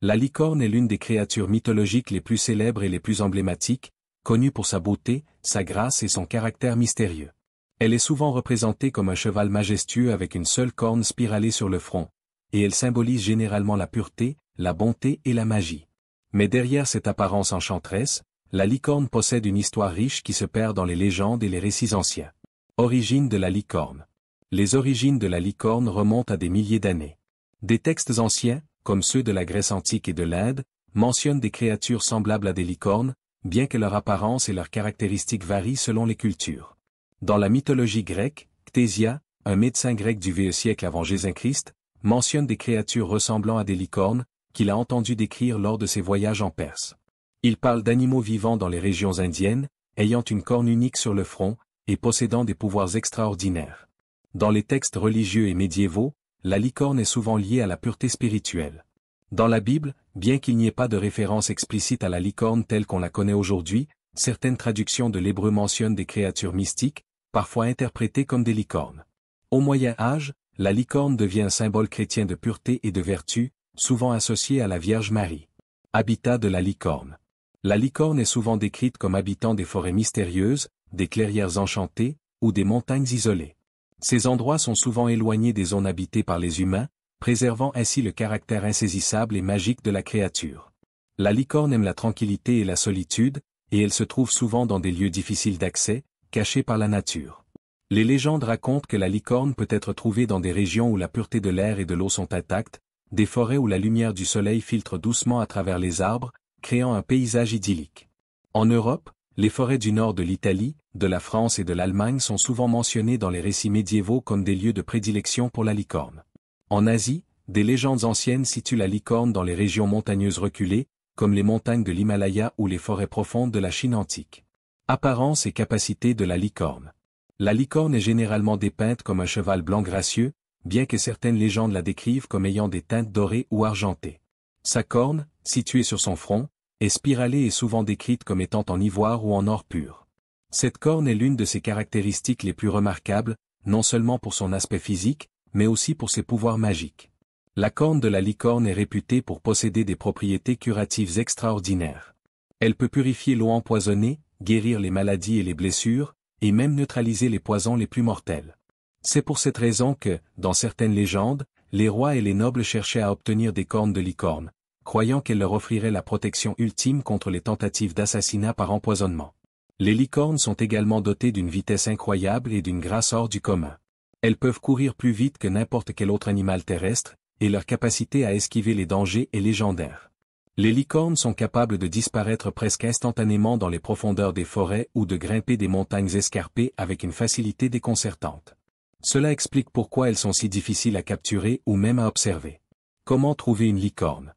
La licorne est l'une des créatures mythologiques les plus célèbres et les plus emblématiques, connue pour sa beauté, sa grâce et son caractère mystérieux. Elle est souvent représentée comme un cheval majestueux avec une seule corne spiralée sur le front, et elle symbolise généralement la pureté, la bonté et la magie. Mais derrière cette apparence enchanteresse, la licorne possède une histoire riche qui se perd dans les légendes et les récits anciens. Origine de la licorne. Les origines de la licorne remontent à des milliers d'années. Des textes anciens, comme ceux de la Grèce antique et de l'Inde, mentionnent des créatures semblables à des licornes, bien que leur apparence et leurs caractéristiques varient selon les cultures. Dans la mythologie grecque, Ctésia, un médecin grec du VE siècle avant Jésus-Christ, mentionne des créatures ressemblant à des licornes, qu'il a entendu décrire lors de ses voyages en Perse. Il parle d'animaux vivant dans les régions indiennes, ayant une corne unique sur le front, et possédant des pouvoirs extraordinaires. Dans les textes religieux et médiévaux, la licorne est souvent liée à la pureté spirituelle. Dans la Bible, bien qu'il n'y ait pas de référence explicite à la licorne telle qu'on la connaît aujourd'hui, certaines traductions de l'hébreu mentionnent des créatures mystiques, parfois interprétées comme des licornes. Au Moyen Âge, la licorne devient un symbole chrétien de pureté et de vertu, souvent associé à la Vierge Marie. Habitat de la licorne. La licorne est souvent décrite comme habitant des forêts mystérieuses, des clairières enchantées, ou des montagnes isolées. Ces endroits sont souvent éloignés des zones habitées par les humains, préservant ainsi le caractère insaisissable et magique de la créature. La licorne aime la tranquillité et la solitude, et elle se trouve souvent dans des lieux difficiles d'accès, cachés par la nature. Les légendes racontent que la licorne peut être trouvée dans des régions où la pureté de l'air et de l'eau sont intactes, des forêts où la lumière du soleil filtre doucement à travers les arbres, créant un paysage idyllique. En Europe, les forêts du nord de l'Italie, de la France et de l'Allemagne sont souvent mentionnées dans les récits médiévaux comme des lieux de prédilection pour la licorne. En Asie, des légendes anciennes situent la licorne dans les régions montagneuses reculées, comme les montagnes de l'Himalaya ou les forêts profondes de la Chine antique. Apparence et capacité de la licorne. La licorne est généralement dépeinte comme un cheval blanc gracieux, bien que certaines légendes la décrivent comme ayant des teintes dorées ou argentées. Sa corne, située sur son front, est spiralée et souvent décrite comme étant en ivoire ou en or pur. Cette corne est l'une de ses caractéristiques les plus remarquables, non seulement pour son aspect physique, mais aussi pour ses pouvoirs magiques. La corne de la licorne est réputée pour posséder des propriétés curatives extraordinaires. Elle peut purifier l'eau empoisonnée, guérir les maladies et les blessures, et même neutraliser les poisons les plus mortels. C'est pour cette raison que, dans certaines légendes, les rois et les nobles cherchaient à obtenir des cornes de licorne, croyant qu'elles leur offriraient la protection ultime contre les tentatives d'assassinat par empoisonnement. Les licornes sont également dotées d'une vitesse incroyable et d'une grâce hors du commun. Elles peuvent courir plus vite que n'importe quel autre animal terrestre, et leur capacité à esquiver les dangers est légendaire. Les licornes sont capables de disparaître presque instantanément dans les profondeurs des forêts ou de grimper des montagnes escarpées avec une facilité déconcertante. Cela explique pourquoi elles sont si difficiles à capturer ou même à observer. Comment trouver une licorne?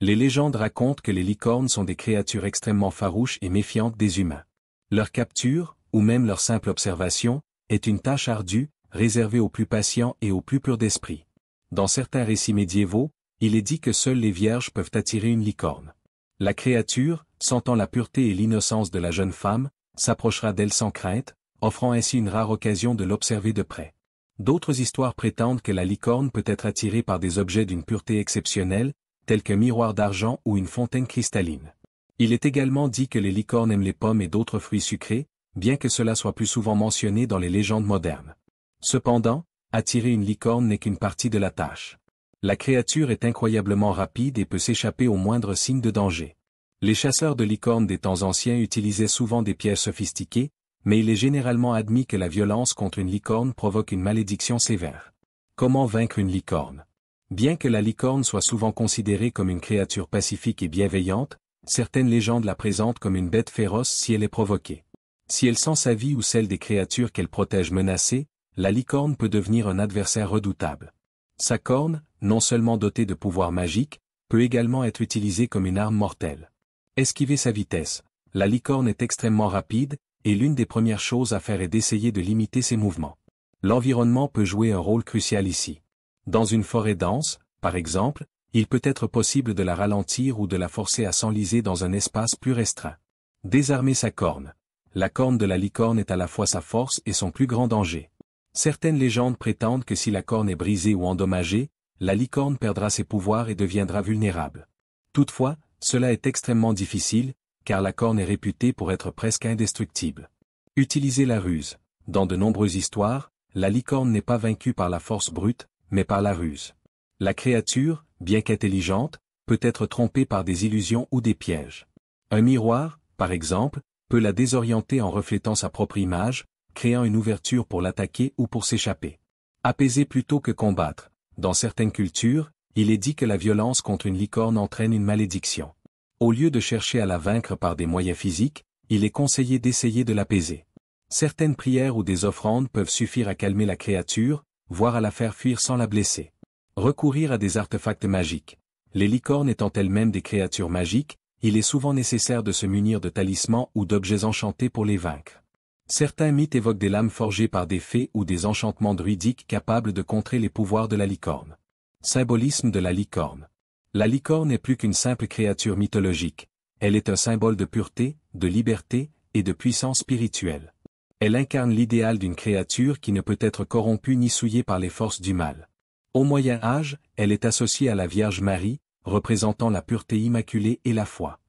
Les légendes racontent que les licornes sont des créatures extrêmement farouches et méfiantes des humains. Leur capture, ou même leur simple observation, est une tâche ardue, réservée aux plus patients et aux plus purs d'esprit. Dans certains récits médiévaux, il est dit que seules les vierges peuvent attirer une licorne. La créature, sentant la pureté et l'innocence de la jeune femme, s'approchera d'elle sans crainte, offrant ainsi une rare occasion de l'observer de près. D'autres histoires prétendent que la licorne peut être attirée par des objets d'une pureté exceptionnelle, tels qu'un miroir d'argent ou une fontaine cristalline. Il est également dit que les licornes aiment les pommes et d'autres fruits sucrés, bien que cela soit plus souvent mentionné dans les légendes modernes. Cependant, attirer une licorne n'est qu'une partie de la tâche. La créature est incroyablement rapide et peut s'échapper au moindre signe de danger. Les chasseurs de licornes des temps anciens utilisaient souvent des pièges sophistiqués, mais il est généralement admis que la violence contre une licorne provoque une malédiction sévère. Comment vaincre une licorne? Bien que la licorne soit souvent considérée comme une créature pacifique et bienveillante, certaines légendes la présentent comme une bête féroce si elle est provoquée. Si elle sent sa vie ou celle des créatures qu'elle protège menacées, la licorne peut devenir un adversaire redoutable. Sa corne, non seulement dotée de pouvoirs magiques, peut également être utilisée comme une arme mortelle. Esquiver sa vitesse. La licorne est extrêmement rapide, et l'une des premières choses à faire est d'essayer de limiter ses mouvements. L'environnement peut jouer un rôle crucial ici. Dans une forêt dense, par exemple, il peut être possible de la ralentir ou de la forcer à s'enliser dans un espace plus restreint. Désarmer sa corne. La corne de la licorne est à la fois sa force et son plus grand danger. Certaines légendes prétendent que si la corne est brisée ou endommagée, la licorne perdra ses pouvoirs et deviendra vulnérable. Toutefois, cela est extrêmement difficile, car la corne est réputée pour être presque indestructible. Utilisez la ruse. Dans de nombreuses histoires, la licorne n'est pas vaincue par la force brute, mais par la ruse. La créature, bien qu'intelligente, peut être trompée par des illusions ou des pièges. Un miroir, par exemple, peut la désorienter en reflétant sa propre image, créant une ouverture pour l'attaquer ou pour s'échapper. Apaiser plutôt que combattre. Dans certaines cultures, il est dit que la violence contre une licorne entraîne une malédiction. Au lieu de chercher à la vaincre par des moyens physiques, il est conseillé d'essayer de l'apaiser. Certaines prières ou des offrandes peuvent suffire à calmer la créature, voire à la faire fuir sans la blesser. Recourir à des artefacts magiques. Les licornes étant elles-mêmes des créatures magiques, il est souvent nécessaire de se munir de talismans ou d'objets enchantés pour les vaincre. Certains mythes évoquent des lames forgées par des fées ou des enchantements druidiques capables de contrer les pouvoirs de la licorne. Symbolisme de la licorne. La licorne n'est plus qu'une simple créature mythologique. Elle est un symbole de pureté, de liberté et de puissance spirituelle. Elle incarne l'idéal d'une créature qui ne peut être corrompue ni souillée par les forces du mal. Au Moyen Âge, elle est associée à la Vierge Marie, représentant la pureté immaculée et la foi.